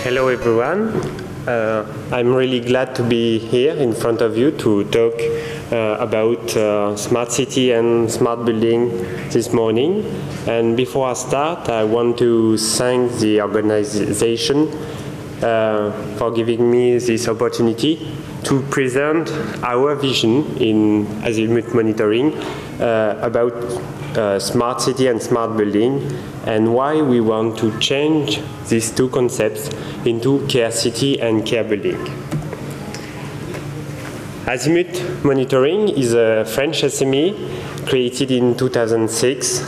Hello everyone. I'm really glad to be here in front of you to talk about smart city and smart building this morning. And before I start, I want to thank the organization for giving me this opportunity to present our vision in Azimut Monitoring about smart city and smart building, and why we want to change these two concepts into care city and care building. Azimut Monitoring is a French SME created in 2006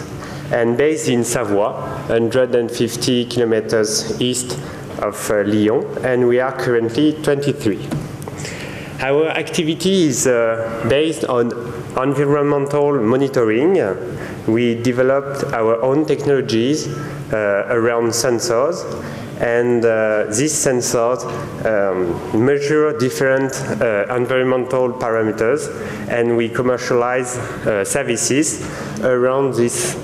and based in Savoie, 150 kilometers east of Lyon, and we are currently 23. Our activity is based on environmental monitoring. We developed our own technologies around sensors, and these sensors measure different environmental parameters, and we commercialize services around this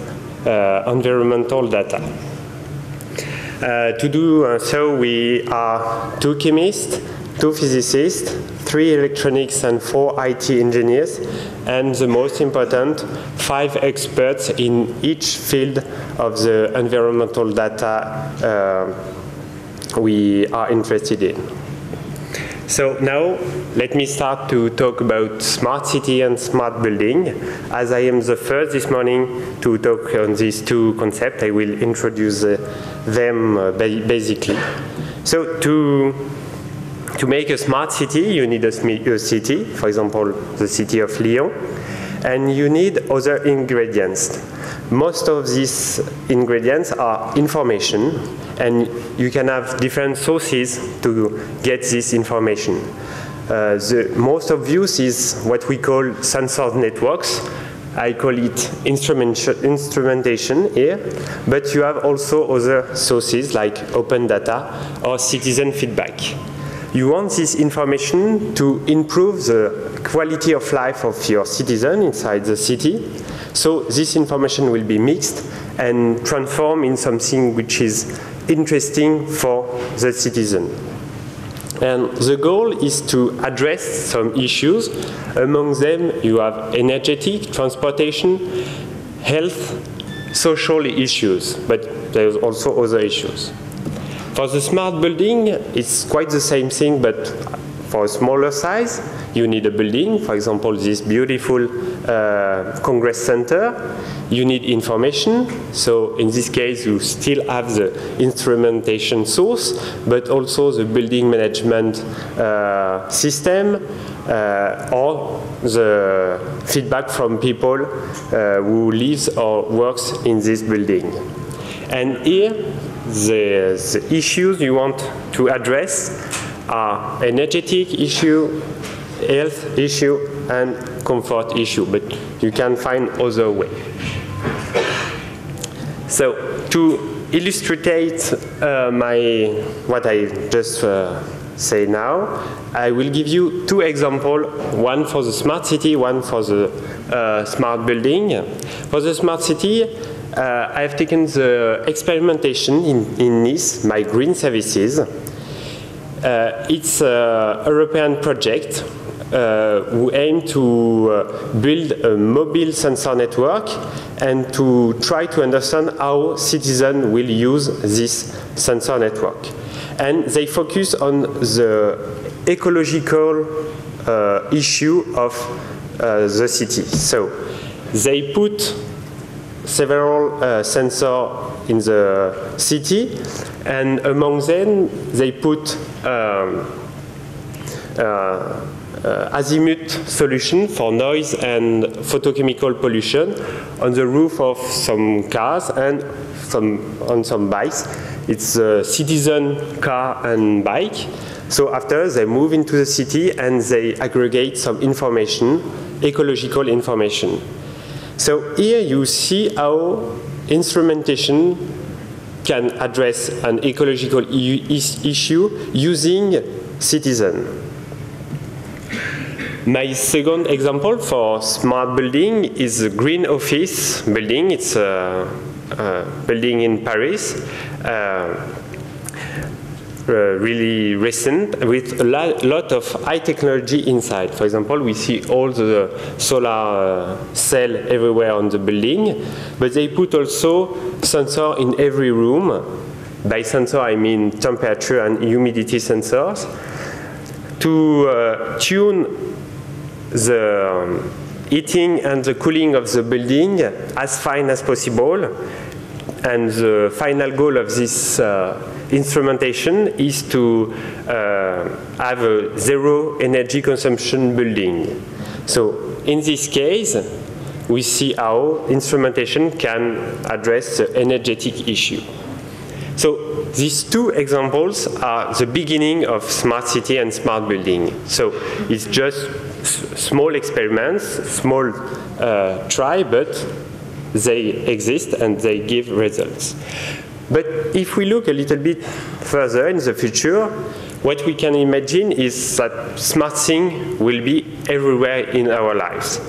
environmental data. To do so, we are 2 chemists, 2 physicists, 3 electronics and 4 IT engineers, and the most important, 5 experts in each field of the environmental data we are interested in. So now, let me start to talk about smart city and smart building. As I am the first this morning to talk on these two concepts, I will introduce them basically. So to make a smart city, you need a city, for example, the city of Lyon, and you need other ingredients. Most of these ingredients are information, and you can have different sources to get this information. The most obvious is what we call sensor networks. I call it instrumentation here, but you have also other sources like open data or citizen feedback. You want this information to improve the quality of life of your citizen inside the city. So this information will be mixed and transformed in something which is interesting for the citizen. And the goal is to address some issues. Among them, you have energetic, transportation, health, social issues, but there's also other issues. For the smart building, it's quite the same thing, but for a smaller size, you need a building, for example, this beautiful Congress Center. You need information, so in this case, you still have the instrumentation source, but also the building management system, or the feedback from people who lives or works in this building. And here, the issues you want to address are energetic issue, health issue, and comfort issue, but you can find other way. So to illustrate what I just say now, I will give you 2 examples, one for the smart city, one for the smart building. For the smart city, I have taken the experimentation in Nice, my green services. It's a European project who aim to build a mobile sensor network and to try to understand how citizens will use this sensor network. And they focus on the ecological issue of the city. So they put several sensors in the city, and among them they put Azimut solution for noise and photochemical pollution on the roof of some cars and on some bikes. It's a citizen car and bike. So after they move into the city and they aggregate some information, ecological information. So here you see how instrumentation can address an ecological issue using citizens. My second example for smart building is a green office building. It's a building in Paris. really recent with a lot of high technology inside. For example, we see all the solar cell everywhere on the building, but they put also sensor in every room. By sensor, I mean temperature and humidity sensors to tune the heating and the cooling of the building as fine as possible. And the final goal of this instrumentation is to have a zero energy consumption building. So in this case, we see how instrumentation can address the energetic issue. So these two examples are the beginning of smart city and smart building. So it's just small experiments, small try, but they exist and they give results. But if we look a little bit further in the future, what we can imagine is that smart things will be everywhere in our lives.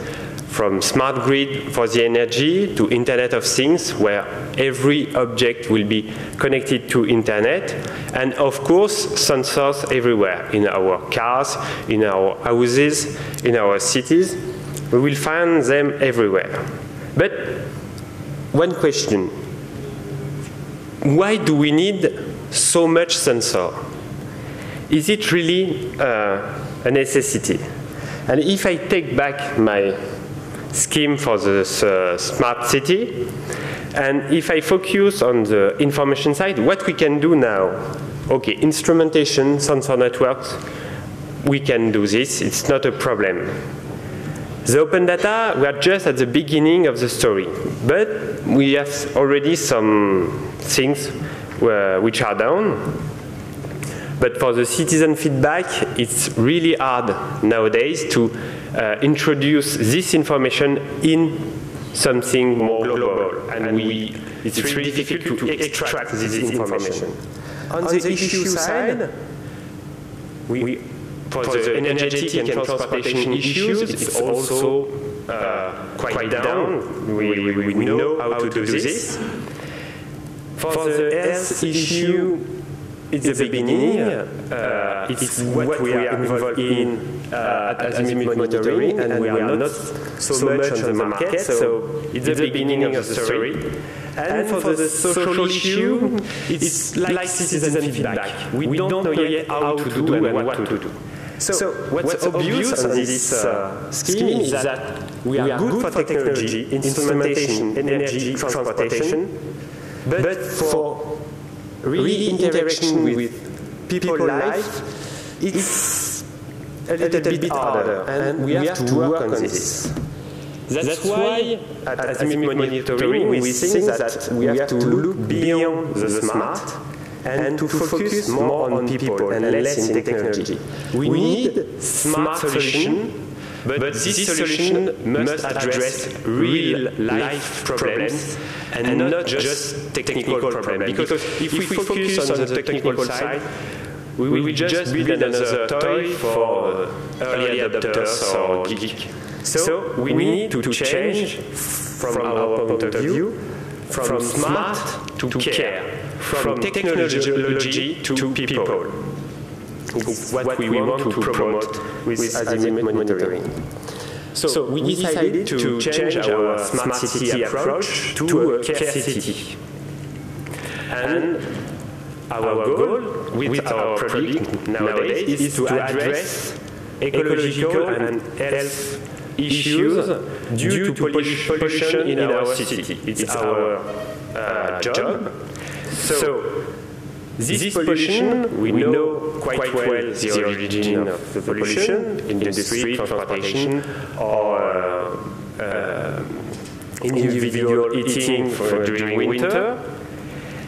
From smart grid for the energy to Internet of Things, where every object will be connected to Internet, and of course sensors everywhere, in our cars, in our houses, in our cities. We will find them everywhere. But one question, why do we need so much sensor? Is it really a necessity? And if I take back my scheme for the smart city, and if I focus on the information side, what we can do now? Okay, instrumentation, sensor networks, we can do this, it's not a problem. The open data, we are just at the beginning of the story, but we have already some things which are down. But for the citizen feedback, it's really hard nowadays to introduce this information in something more global. And it's really difficult to extract this information. On the issue side, for the energetic and transportation issues, it's also quite down. We know how to do this. For the health issue, it's the beginning. It's what we are involved in at Azimut Monitoring, and we are not so much on the market, so it's the beginning of the story. And for the social issue, it's like citizen feedback. We don't know yet how to do and what to do. So what's obvious on this scheme is that we are good for technology, instrumentation, energy, transportation, but for really interaction with people life, it's a little bit harder, and we have to work on this. That's why at Azimut Monitoring we think that we have to look beyond the smart and to focus more on people and less in technology. We need smart solution, but this solution must address real life problems and not just technical problems. Because if we focus on the technical side, we will just build another toy for early adopters or geeks. So we need to change from our point of view, from smart to care, from technology to people. It's what we want to promote with Azimut Monitoring. So we decided to change our smart city approach to a care city. And our goal with our product nowadays is to address ecological and health issues due to pollution in our city. It's our job. So this pollution, we know quite well the origin of the pollution, industry, transportation, or individual eating during winter.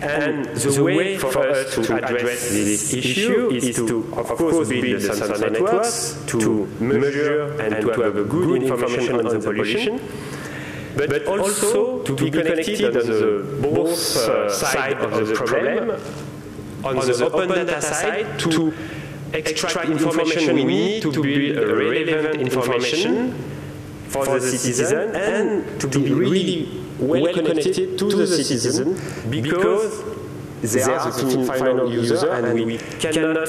And the way for us to address this issue is to, of course, build the sensor networks to measure and to have a good information on the pollution, but also to be connected on the both sides of the problem, on the open data side, to extract information we need to build relevant information for the citizen and to be really well connected to the citizen, because they are the final user, and we cannot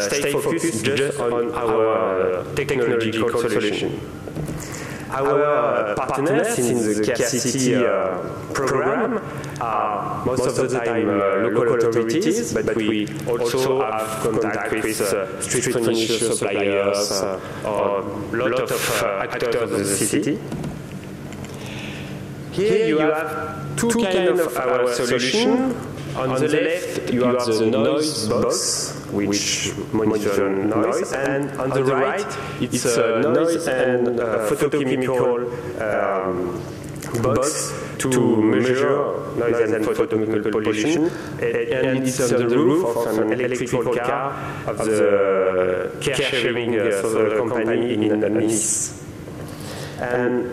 stay focused just on our technological solution. Our partners in the CareCity program are most of the time local authorities, but we also have contact with street furniture suppliers or a lot of actors of the city. Here you have two kinds of our solution. On the left, you have the noise box, which monitors noise, and on the right, it's a noise and photochemical box to measure noise and photochemical pollution, and it's on the roof of an electrical car of the car-sharing company in Nice. And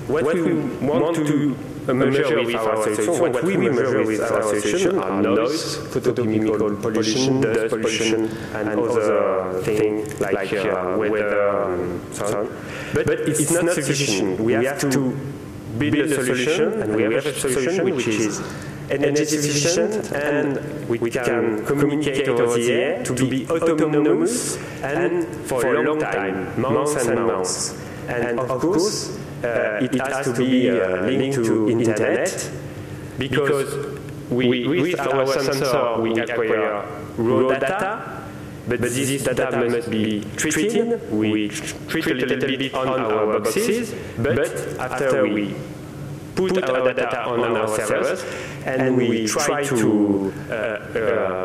what we want to measure with our solution, what we measure with our solution are noise, photochemical pollution, dust pollution, and other things like weather and so on. But it's not sufficient. We have to build a solution, and we have a solution which is energy efficient, and we can communicate over the air to be autonomous and for a long time, months and months. And of course, it has to be linked to internet, because with our sensor we acquire raw data, but this data must be treated. We treat a little bit on our boxes, but after we put our data on our servers, and we try to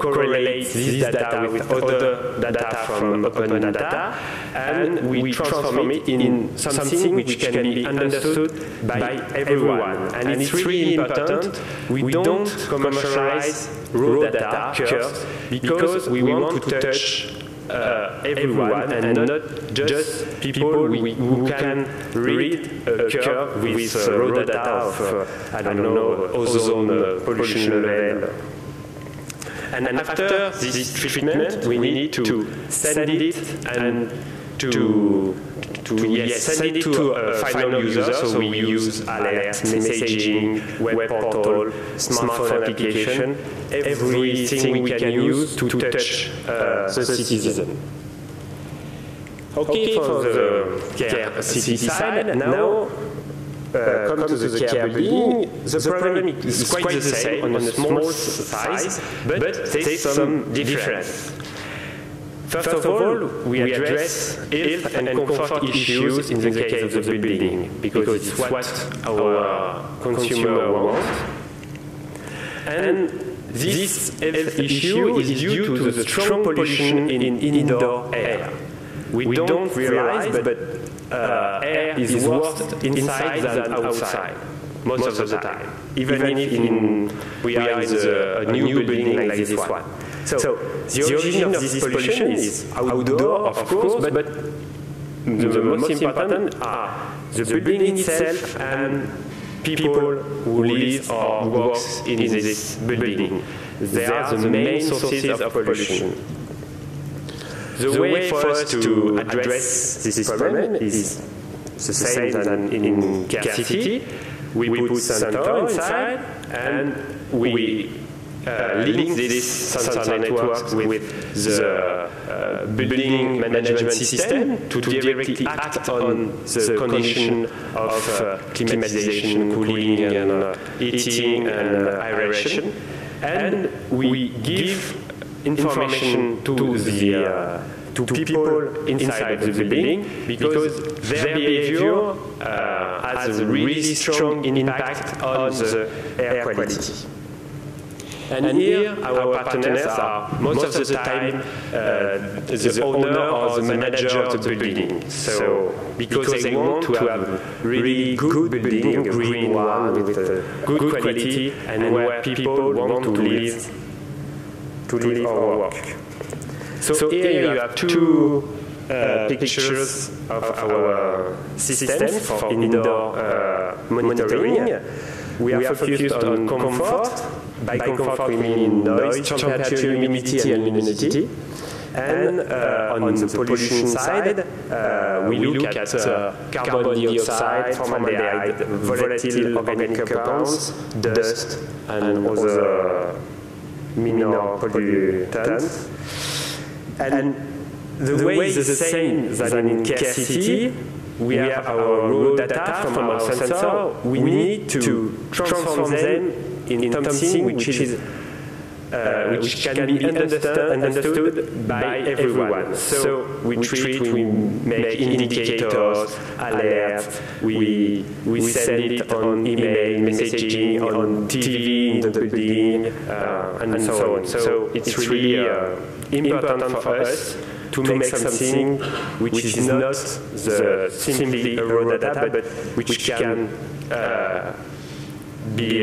correlate this data with other data from open data, and we transform it in something which can be understood by everyone. And it's really important. We don't commercialize raw data curves, because we want to touch everyone, and not just people who can read a curve with raw data of, I don't know, ozone pollution level. And after this treatment, we need to send it and send it to a final user. So we use alerts, messaging, web portal, smartphone application, everything we can use to touch the citizen. Okay, for the CareCity side, now come to the care building. The problem is quite the same on a small size, but there's some difference. First of all, we address health and comfort issues in the case of the building, because it's what our consumer wants. And this health issue is due to the strong pollution in indoor air. We don't realize, but air is worse inside than outside, most of the time, even if we are in a new building like this one. So the origin of this pollution is outdoor, of course, but the most important are the building itself and people who live or work in this building. They are the main sources of pollution. The way for us to address this problem is the same than in CareCity. We put sensor inside, and we link this sensor network with the building management system to directly act on the condition of climatization, cooling, and heating and aeration. And we give information to people inside the building, because their behavior has a really strong impact on the air quality. And here our partners are most of the time the owner or the manager of the building. So because they want to have a really good building, a green one with good quality, and where people want to live or work. So here you have two pictures of our systems for indoor monitoring. We are focused on comfort. By comfort we mean noise, temperature, humidity, and luminosity. And on the pollution side, we look at carbon dioxide, formaldehyde, volatile organic compounds, dust, and other minor pollutants. And the way is the same than in Care City. We have our raw data from our sensor. We need to transform them in something which can be understood by everyone. So we make indicators, alerts, we send it on email, messaging, on TV in the building, and so on. So it's really important for us to make something which is not simply a raw data, but which can be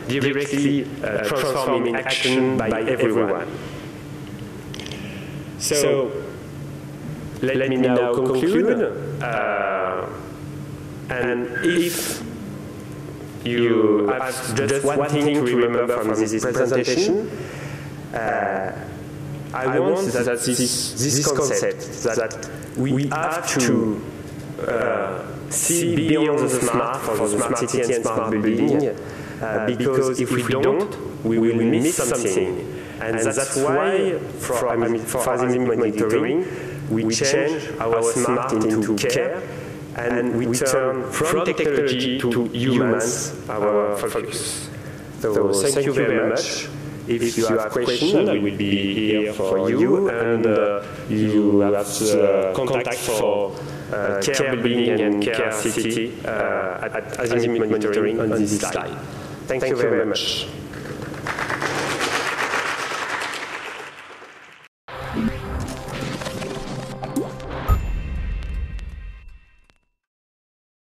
directly transforming action by everyone. So let me now conclude. And if you have just one thing to remember from this presentation, I want that this concept that we have to see beyond the smart for the smart city and smart building, because if we don't, we will miss something. And that's why, for azimuth monitoring, we change our smart into care, and we turn from technology to humans our focus. So thank you very much. If you have questions, I will be here for you, and you have contact for Care Building and Care City at Azimuth Monitoring on this slide. Thank you very much.